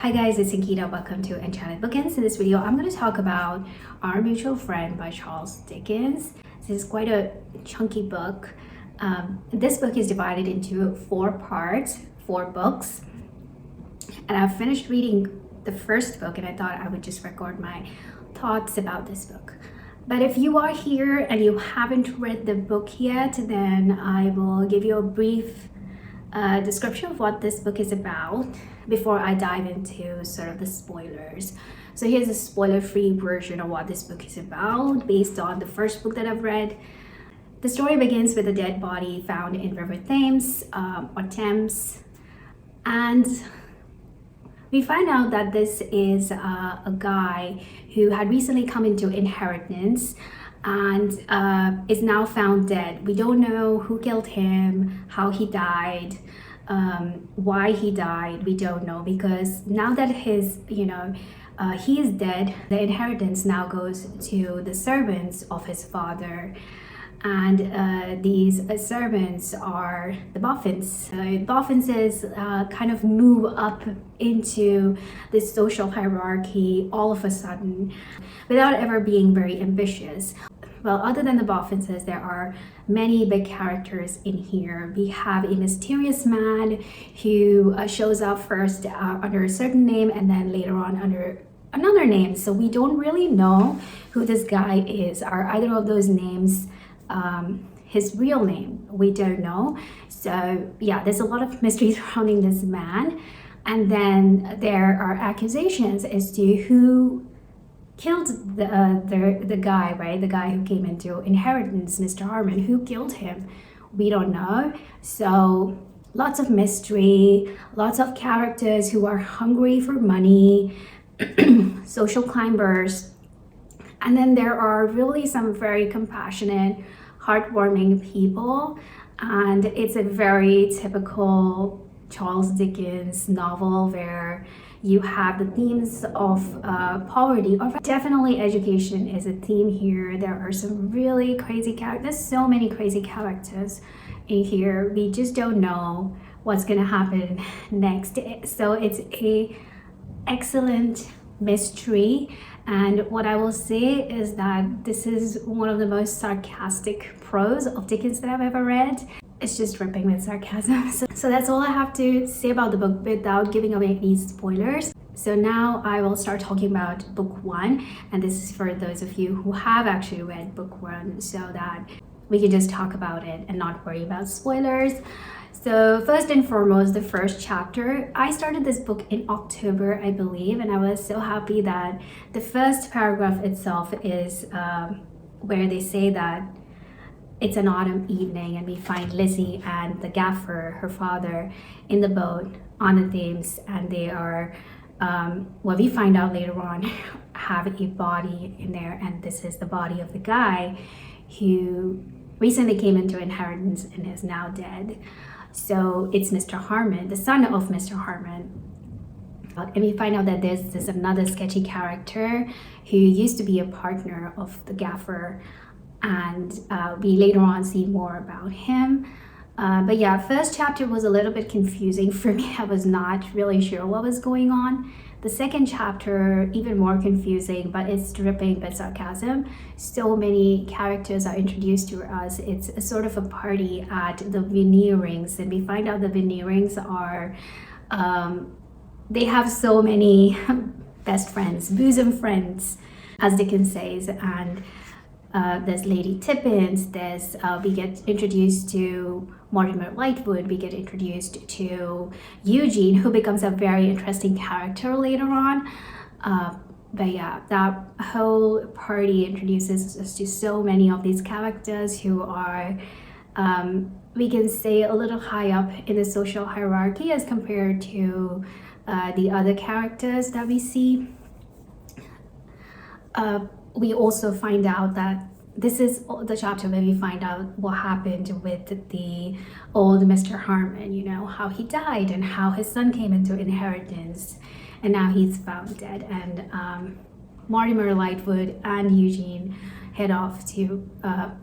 Hi guys, it's Ankita. Welcome to Enchanted Bookends. In this video, I'm going to talk about Our Mutual Friend by Charles Dickens. This is quite a chunky book. This book is divided into 4 parts, 4 books. And I've finished reading the first book and I thought I would just record my thoughts about this book. But if you are here and you haven't read the book yet, then I will give you a brief description of what this book is about before I dive into sort of the spoilers. So here's a spoiler-free version of what this book is about based on the first book that I've read. The story begins with a dead body found in River Thames, or Thames, and we find out that this is a guy who had recently come into inheritance and is now found dead. We don't know who killed him, how he died, why he died. We don't know, because now that he is dead, the inheritance now goes to the servants of his father. And these servants are the Boffins. Boffinses kind of move up into this social hierarchy all of a sudden without ever being very ambitious. Well, other than the Boffinses, there are many big characters in here. We have a mysterious man who shows up first under a certain name and then later on under another name. So we don't really know who this guy is. Are either of those names his real name? We don't know. So yeah, there's a lot of mystery surrounding this man. And then there are accusations as to who killed the guy, right? The guy who came into inheritance, Mr. Harmon. Who killed him? We don't know. So lots of mystery, lots of characters who are hungry for money, social climbers. And then there are really some very compassionate, heartwarming people. And it's a very typical Charles Dickens novel where you have the themes of poverty, or definitely education is a theme here. There are some really crazy characters, so many crazy characters in here. We just don't know what's gonna happen next. So it's a excellent mystery. And what I will say is that this is one of the most sarcastic prose of Dickens that I've ever read. It's just dripping with sarcasm. So that's all I have to say about the book without giving away any spoilers. So now I will start talking about book 1. And this is for those of you who have actually read book 1 so that we can just talk about it and not worry about spoilers. So first and foremost, the first chapter. I started this book in October, I believe, and I was so happy that the first paragraph itself is where they say that it's an autumn evening and we find Lizzie and the gaffer, her father, in the boat on the Thames, and they are, what we find out later on, have a body in there, and this is the body of the guy who recently came into inheritance and is now dead. So it's Mr. Harmon, the son of Mr. Harmon. And we find out that there's another sketchy character who used to be a partner of the gaffer, and we later on see more about him. But yeah, first chapter was a little bit confusing for me. I was not really sure what was going on. The second chapter, even more confusing, but it's dripping with sarcasm. So many characters are introduced to us. It's a sort of a party at the Veneerings, and we find out the Veneerings are, they have so many best friends, bosom friends, as Dickens says, and there's Lady Tippins, we get introduced to Mortimer Lightwood, we get introduced to Eugene, who becomes a very interesting character later on. But yeah, that whole party introduces us to so many of these characters who are, we can say, a little high up in the social hierarchy as compared to the other characters that we see. We also find out that this is the chapter where we find out what happened with the old Mr. Harmon, you know, how he died and how his son came into inheritance and now he's found dead. And Mortimer Lightwood and Eugene head off to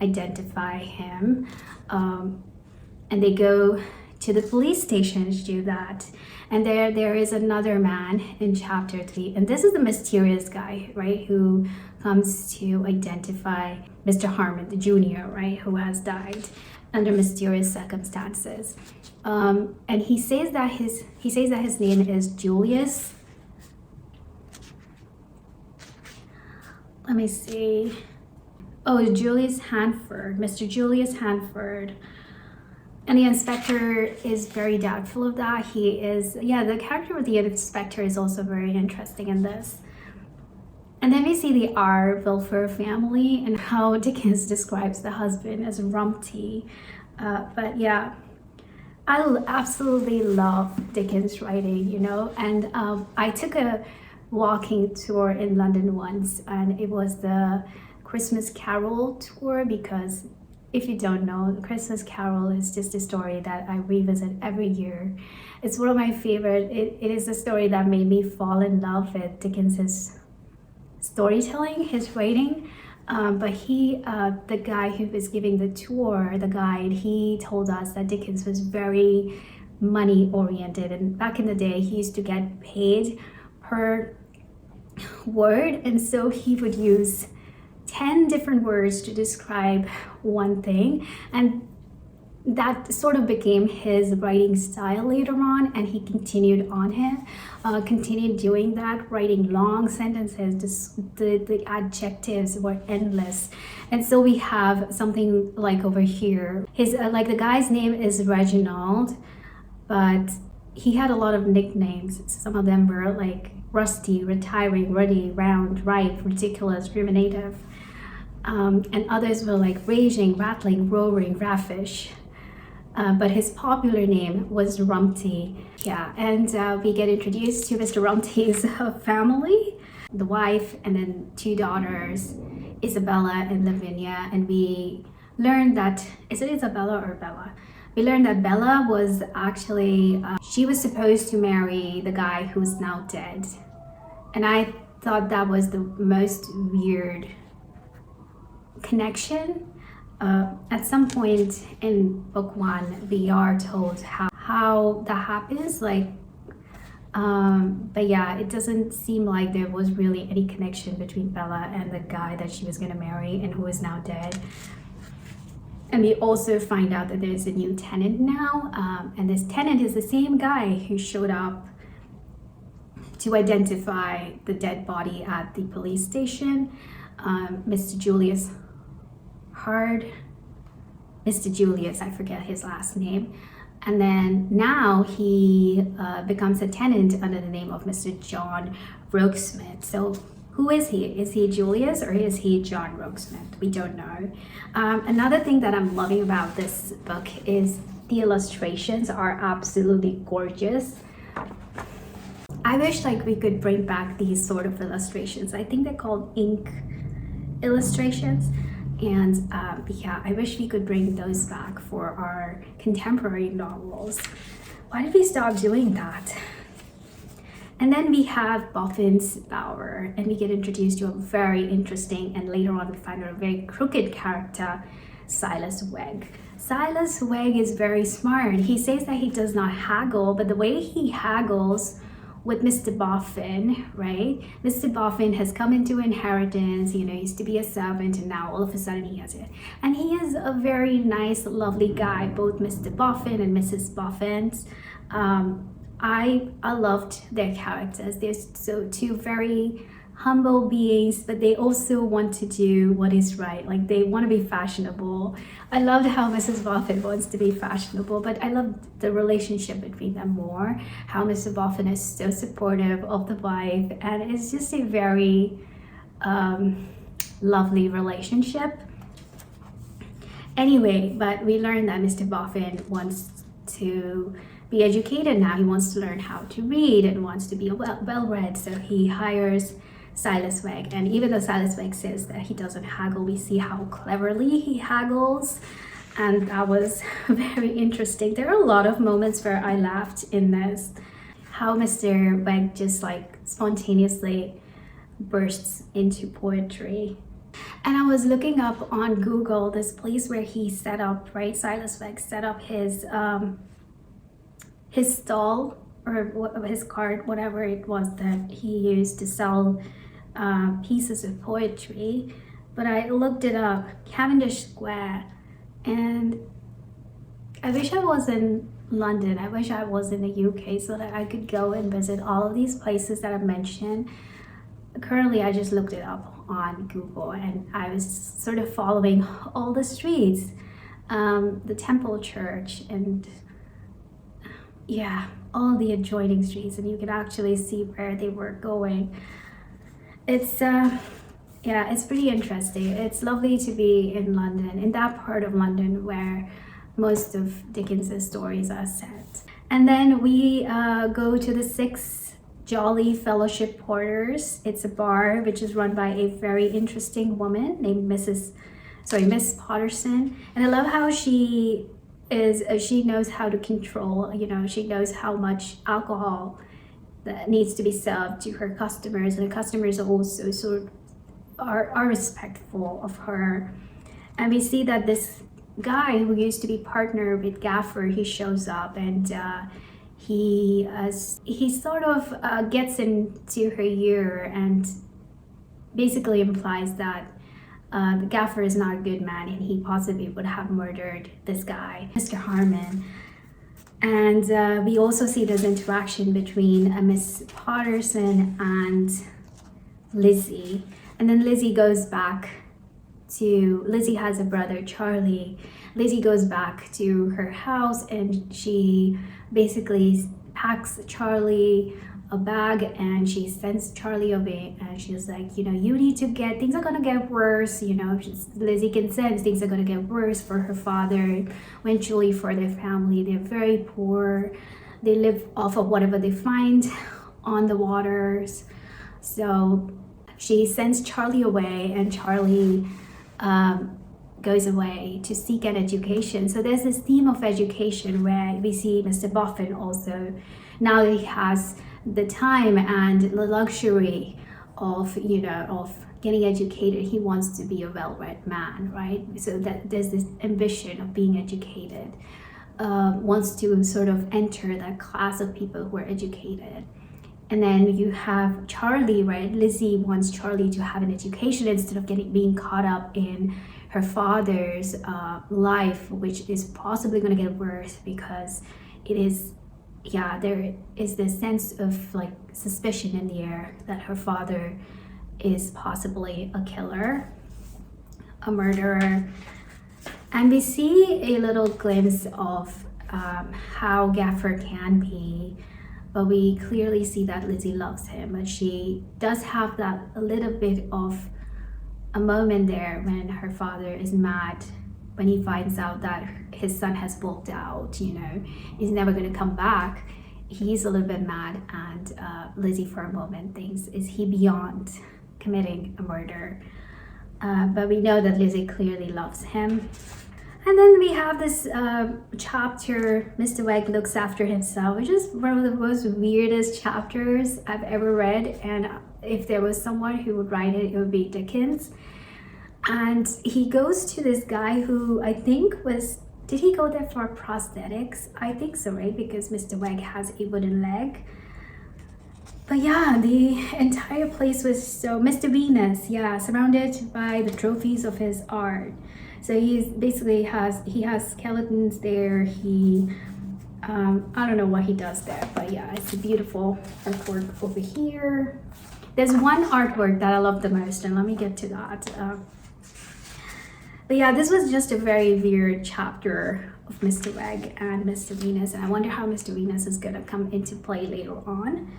identify him, and they go to the police station to do that. And there is another man in chapter 3, and this is the mysterious guy, right, who comes to identify Mr. Harmon, the junior, right, who has died under mysterious circumstances. And he says that his name is Julius. Let me see. Oh, Julius Hanford, Mr. Julius Hanford. And the inspector is very doubtful of that. The character of the inspector is also very interesting in this. And then we see the R. Wilfer family and how Dickens describes the husband as Rumpty. But yeah, I absolutely love Dickens' writing, you know. And I took a walking tour in London once, and it was the Christmas Carol tour, because if you don't know, the Christmas Carol is just a story that I revisit every year. It's one of my favorite. It is a story that made me fall in love with Dickens's storytelling, his writing. But the guy who was giving the tour, the guide, he told us that Dickens was very money oriented, and back in the day he used to get paid per word, and so he would use 10 different words to describe one thing, and that sort of became his writing style later on, and he continued doing that, writing long sentences. The adjectives were endless, and so we have something like over here, his like the guy's name is Reginald, but he had a lot of nicknames. Some of them were like rusty, retiring, ruddy, round, ripe, ridiculous, ruminative, and others were like raging, rattling, roaring, raffish. But his popular name was Rumpty. Yeah, and we get introduced to Mr. Rumpty's family, the wife, and then 2 daughters, Isabella and Lavinia. And we learned that, is it Isabella or Bella? We learned that Bella was actually, she was supposed to marry the guy who's now dead. And I thought that was the most weird connection. At some point in book 1, we are told how that happens, like, but yeah, it doesn't seem like there was really any connection between Bella and the guy that she was going to marry and who is now dead. And we also find out that there's a new tenant now, and this tenant is the same guy who showed up to identify the dead body at the police station, Mr. Julius I forget his last name. And then now he becomes a tenant under the name of Mr. John Rokesmith. So who is he? Is he Julius or is he John Rokesmith? We don't know. Another thing that I'm loving about this book is the illustrations are absolutely gorgeous. I wish like we could bring back these sort of illustrations. I think they're called ink illustrations. And yeah, I wish we could bring those back for our contemporary novels. Why did we stop doing that? And then we have Boffin's Bower, and we get introduced to a very interesting, and later on we find out a very crooked character, Silas Wegg. Silas Wegg is very smart. He says that he does not haggle, but the way he haggles with Mr. Boffin, right? Mr. Boffin has come into inheritance, you know, he used to be a servant, and now all of a sudden he has it. And he is a very nice, lovely guy, both Mr. Boffin and Mrs. Boffins. I loved their characters. They're so 2 very humble beings, but they also want to do what is right. Like they want to be fashionable. I loved how Mrs. Boffin wants to be fashionable, but I love the relationship between them more. How Mr. Boffin is so supportive of the wife, and it's just a very lovely relationship. Anyway, but we learned that Mr. Boffin wants to be educated now. He wants to learn how to read and wants to be well-read, so he hires Silas Wegg. And even though Silas Wegg says that he doesn't haggle, we see how cleverly he haggles, and that was very interesting. There are a lot of moments where I laughed in this, how Mr. Wegg just like spontaneously bursts into poetry. And I was looking up on Google this place where he set up, right, Silas Wegg set up his his stall or his cart, whatever it was that he used to sell pieces of poetry. But I looked it up, Cavendish Square, and I wish I was in London. I wish I was in the UK so that I could go and visit all of these places that I mentioned. Currently, I just looked it up on Google and I was sort of following all the streets, the Temple Church, and yeah, all the adjoining streets, and you can actually see where they were going. It's yeah, it's pretty interesting. It's lovely to be in London, in that part of London where most of Dickens's stories are set. And then we go to the Six Jolly Fellowship Porters. It's a bar which is run by a very interesting woman named Miss Potterson. And I love how she knows how to control, she knows how much alcohol that needs to be served to her customers, and the customers are also sort of are respectful of her. And we see that this guy who used to be partner with Gaffer, he shows up, and he sort of gets into her ear and basically implies that the Gaffer is not a good man and he possibly would have murdered this guy, Mr. Harmon. And we also see this interaction between Miss Potterson and Lizzie. And then Lizzie has a brother, Charlie. Lizzie goes back to her house and she basically packs Charlie a bag and she sends Charlie away, and she's like, you need to things are gonna get worse, Lizzie can sense things are gonna get worse for her father, eventually for their family. They're very poor. They live off of whatever they find on the waters. So she sends Charlie away, and Charlie goes away to seek an education. So there's this theme of education where we see Mr. Boffin also, now that he has the time and the luxury of getting educated, he wants to be a well-read man, right? So that there's this ambition of being educated, wants to sort of enter that class of people who are educated. And then you have Charlie, right? Lizzie wants Charlie to have an education instead of being caught up in her father's life, which is possibly going to get worse because there is this sense of like suspicion in the air that her father is possibly a killer, a murderer. And we see a little glimpse of how Gaffer can be, but we clearly see that Lizzie loves him. But she does have that a little bit of a moment there when her father is mad, when he finds out that his son has walked out, he's never going to come back. He's a little bit mad, and Lizzie for a moment thinks, is he beyond committing a murder? But we know that Lizzie clearly loves him. And then we have this chapter, Mr. Wegg looks after himself, which is one of the most weirdest chapters I've ever read. And if there was someone who would write it, it would be Dickens. And he goes to this guy who I think did he go there for prosthetics? I think so, right? Because Mr. Wegg has a wooden leg. But yeah, the entire place was Mr. Venus, surrounded by the trophies of his art. So he has skeletons there. I don't know what he does there, but yeah, it's a beautiful artwork over here. There's one artwork that I love the most, and let me get to that. But yeah, this was just a very weird chapter of Mr. Wegg and Mr. Venus, and I wonder how Mr. Venus is gonna come into play later on.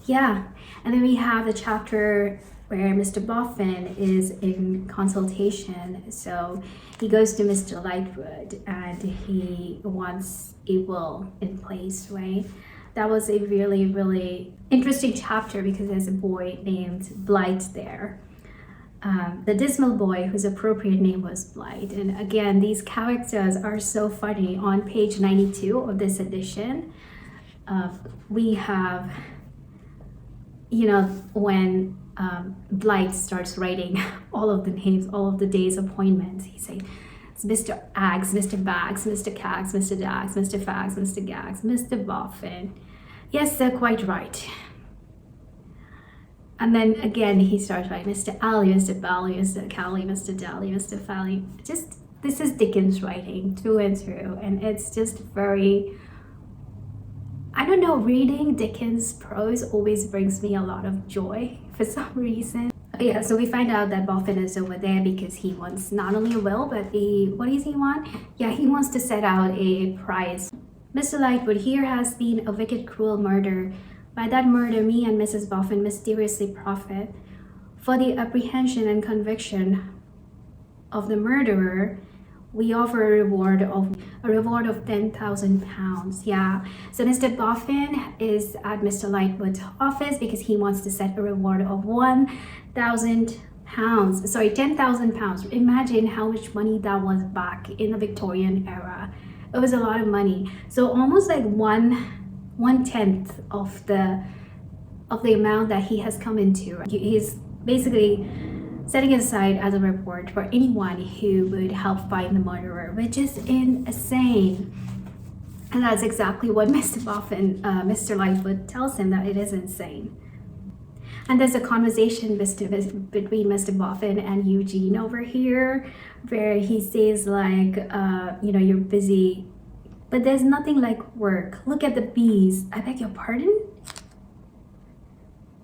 Yeah, and then we have the chapter where Mr. Boffin is in consultation. So he goes to Mr. Lightwood and he wants a will in place, right? That was a really, really interesting chapter because there's a boy named Blight there. The dismal boy whose appropriate name was Blight. And again, these characters are so funny. On page 92 of this edition, we have, when Blight starts writing all of the names, all of the days' appointments, he say, It's Mr. Ags, Mr. Bags, Mr. Cags, Mr. Dags, Mr. Fags, Mr. Gags, Mr. Boffin. Yes, they're quite right. And then again, he starts writing Mr. Alley, Mr. Bally, Mr. Cally, Mr. Dally, Mr. Fally. Just, this is Dickens writing through and through. And it's just very, I don't know, reading Dickens prose always brings me a lot of joy for some reason. Yeah, so we find out that Boffin is over there because he wants not only a will, but what does he want? Yeah, he wants to set out a prize. Mr. Lightwood, here has been a wicked, cruel murder. By that murder, me and Mrs. Boffin mysteriously profit. For the apprehension and conviction of the murderer, we offer a reward of £10,000. Yeah, so Mr. Boffin is at Mr. Lightwood's office because he wants to set a reward of £1,000. Sorry, £10,000. Imagine how much money that was back in the Victorian era. It was a lot of money. So almost like one-tenth of the amount that he has come into. He's basically setting it aside as a reward for anyone who would help find the murderer, which is insane. And that's exactly what Mr. Boffin, Mr. Lightwood tells him, that it is insane. And there's a conversation between Mr. Boffin and Eugene over here, where he says like, you're busy, but there's nothing like work. Look at the bees. I beg your pardon?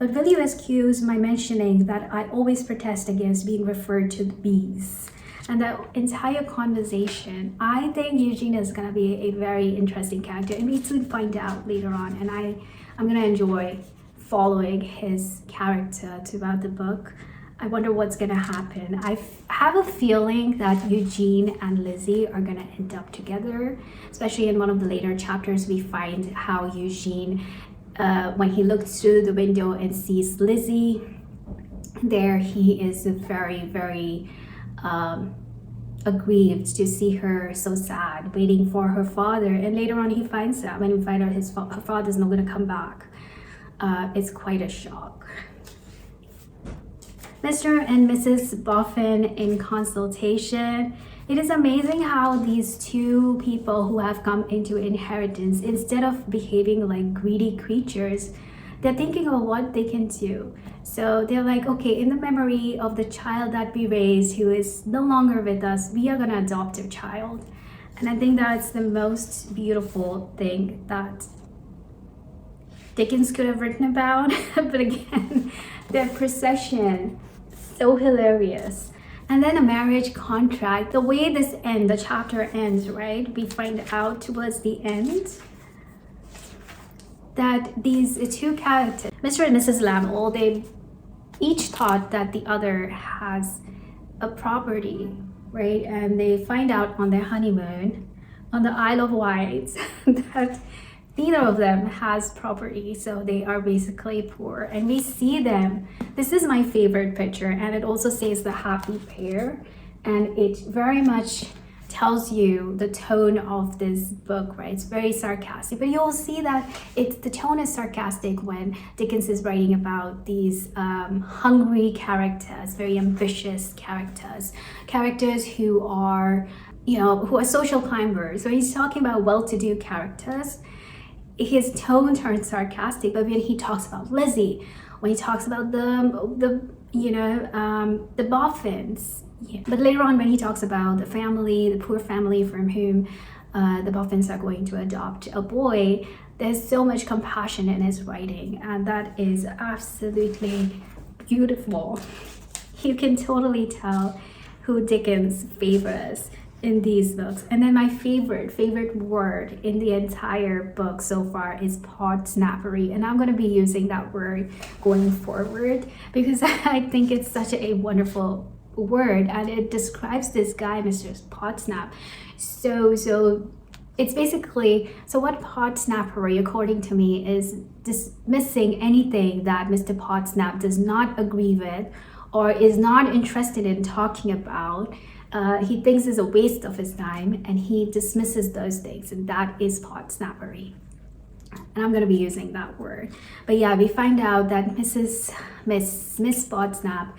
But will you excuse my mentioning that I always protest against being referred to the bees? And that entire conversation, I think Eugene is going to be a very interesting character, and we soon find out later on. And I'm going to enjoy following his character throughout the book. I wonder what's going to happen. I have a feeling that Eugene and Lizzie are going to end up together, especially in one of the later chapters. We find how Eugene, when he looks through the window and sees Lizzie there, he is very, very aggrieved to see her so sad, waiting for her father. And later on he finds out, when we find out her father's not going to come back. It's quite a shock. Mr. and Mrs. Boffin in consultation. It is amazing how these two people who have come into inheritance, instead of behaving like greedy creatures, they're thinking of what they can do. So they're like, okay, in the memory of the child that we raised who is no longer with us, we are gonna adopt a child. And I think that's the most beautiful thing that Dickens could have written about. But again, their procession, so hilarious. And then a marriage contract. The way this ends, the chapter ends, right? We find out towards the end that these two characters, Mr. and Mrs. Lamel, they each thought that the other has a property, right? And they find out on their honeymoon on the Isle of Wight that neither of them has property, so they are basically poor. And we see them, this is my favorite picture, and it also says the happy pair, and it very much tells you the tone of this book, right? It's very sarcastic, but you'll see that the tone is sarcastic when Dickens is writing about these hungry characters, very ambitious characters who are, who are social climbers. So he's talking about well-to-do characters. His tone turns sarcastic, but when he talks about Lizzie, when he talks about the Boffins, but later on when he talks about the family, the poor family from whom the Boffins are going to adopt a boy, there's so much compassion in his writing, and that is absolutely beautiful. You can totally tell who Dickens favors in these books. And then my favorite word in the entire book so far is podsnappery, and I'm going to be using that word going forward because I think it's such a wonderful word, and it describes this guy, Mr. Podsnap. So it's basically, so what podsnappery according to me is dismissing anything that Mr. Podsnap does not agree with or is not interested in talking about. He thinks is a waste of his time, and he dismisses those things, and that is podsnappery. And I'm going to be using that word. But yeah, we find out that Miss Podsnap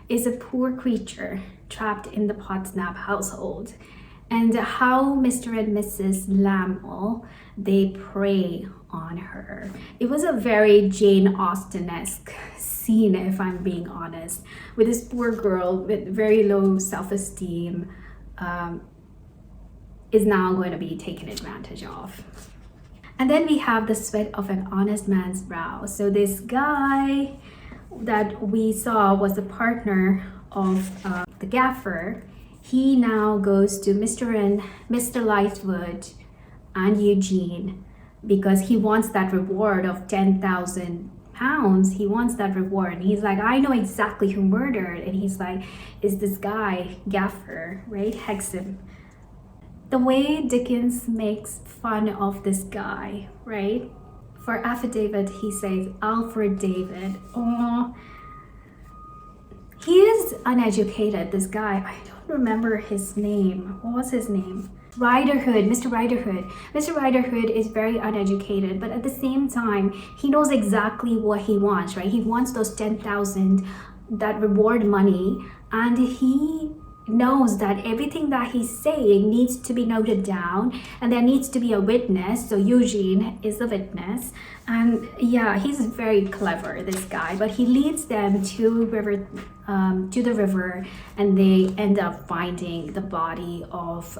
is a poor creature trapped in the Podsnap household. and how Mr. and Mrs. Lamel, they prey on her. It was a very Jane Austen-esque scene, if I'm being honest, with this poor girl with very low self-esteem, is now going to be taken advantage of. And then we have the sweat of an honest man's brow. So this guy that we saw was the partner of the gaffer. He now goes to Mr. Lightwood and Eugene because he wants that reward of £10,000. He wants that reward. And he's like, I know exactly who murdered. And he's like, is this guy, Gaffer, right? Hexam. The way Dickens makes fun of this guy, right? For affidavit, he says, Alfred David. Oh, he is uneducated, this guy. I don't remember his name. What was his name? Riderhood, Mr. Riderhood. Mr. Riderhood is very uneducated, but at the same time, he knows exactly what he wants, right? He wants those 10,000, that reward money, and he knows that everything that he's saying needs to be noted down, and there needs to be a witness. So Eugene is the witness, and yeah, he's very clever, this guy. But he leads them to the river, and they end up finding the body of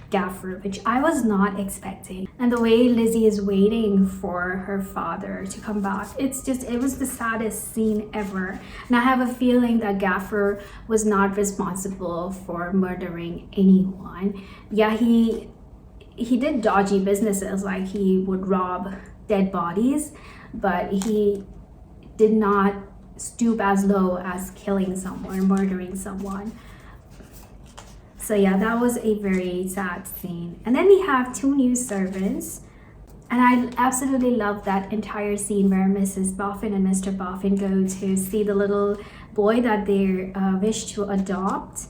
Gaffer, which I was not expecting. And the way Lizzie is waiting for her father to come back, it was the saddest scene ever. And I have a feeling that Gaffer was not responsible for murdering anyone. Yeah, he did dodgy businesses, like he would rob dead bodies, but he did not stoop as low as killing someone, murdering someone. So yeah, that was a very sad scene. And then we have two new servants, and I absolutely love that entire scene where Mrs. Boffin and Mr. Boffin go to see the little boy that they wish to adopt.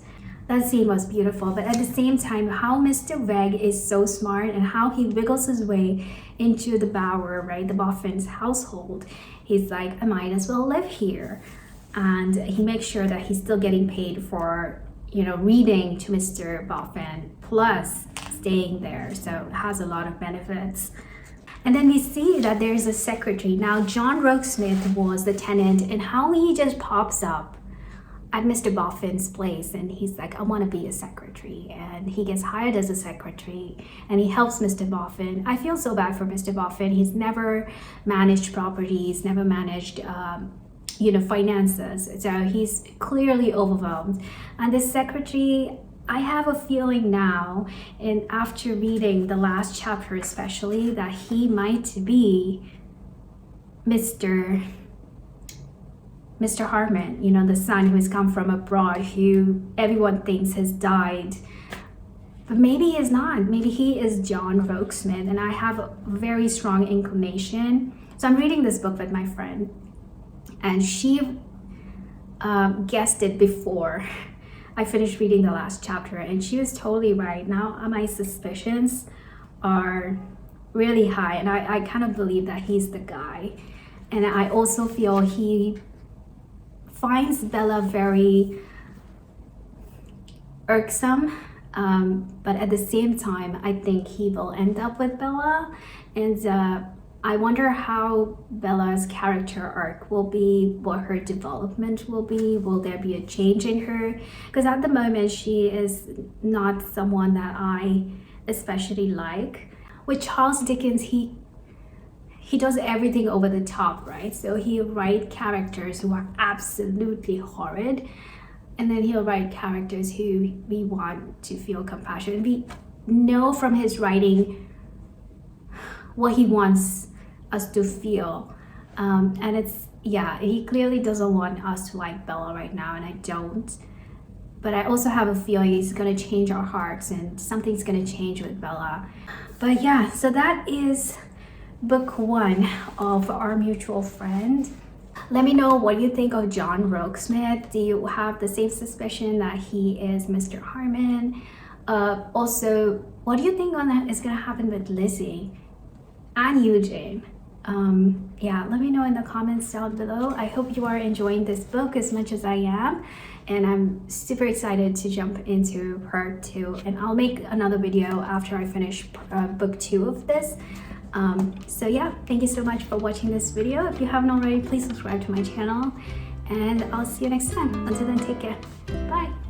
That scene was beautiful, but at the same time, how Mr. Wegg is so smart and how he wiggles his way into the Bower, right, the Boffin's household. He's like, I might as well live here. And he makes sure that he's still getting paid for, reading to Mr. Boffin, plus staying there. So it has a lot of benefits. And then we see that there's a secretary. Now, John Rokesmith was the tenant, and how he just pops up at Mr. Boffin's place, and he's like, I want to be a secretary, and he gets hired as a secretary, and he helps Mr. Boffin. I feel so bad for Mr. Boffin. He's never managed properties, never managed finances, so he's clearly overwhelmed. And this secretary, I have a feeling now, and after reading the last chapter especially, that he might be Mr. Harmon, the son who has come from abroad, who everyone thinks has died. But maybe he is not. Maybe he is John Rokesmith, and I have a very strong inclination. So I'm reading this book with my friend, and she guessed it before I finished reading the last chapter, and she was totally right. Now my suspicions are really high, and I kind of believe that he's the guy. And I also feel he finds Bella very irksome, but at the same time, I think he will end up with Bella. And I wonder how Bella's character arc will be, what her development will be. Will there be a change in her? Because at the moment, she is not someone that I especially like. With Charles Dickens, he does everything over the top, right? So he'll write characters who are absolutely horrid, and then he'll write characters who we want to feel compassion. And we know from his writing what he wants us to feel. And he clearly doesn't want us to like Bella right now, and I don't. But I also have a feeling he's gonna change our hearts, and something's gonna change with Bella. But yeah, so that is book 1 of Our Mutual Friend. Let me know what you think of John Rokesmith. Do you have the same suspicion that he is Mr. Harmon? Also, what do you think is going to happen with Lizzie and Eugene? Yeah, let me know in the comments down below. I hope you are enjoying this book as much as I am, and I'm super excited to jump into part 2, and I'll make another video after I finish book 2 of this. So yeah, thank you so much for watching this video. If you haven't already, please subscribe to my channel, and I'll see you next time. Until then, take care. Bye.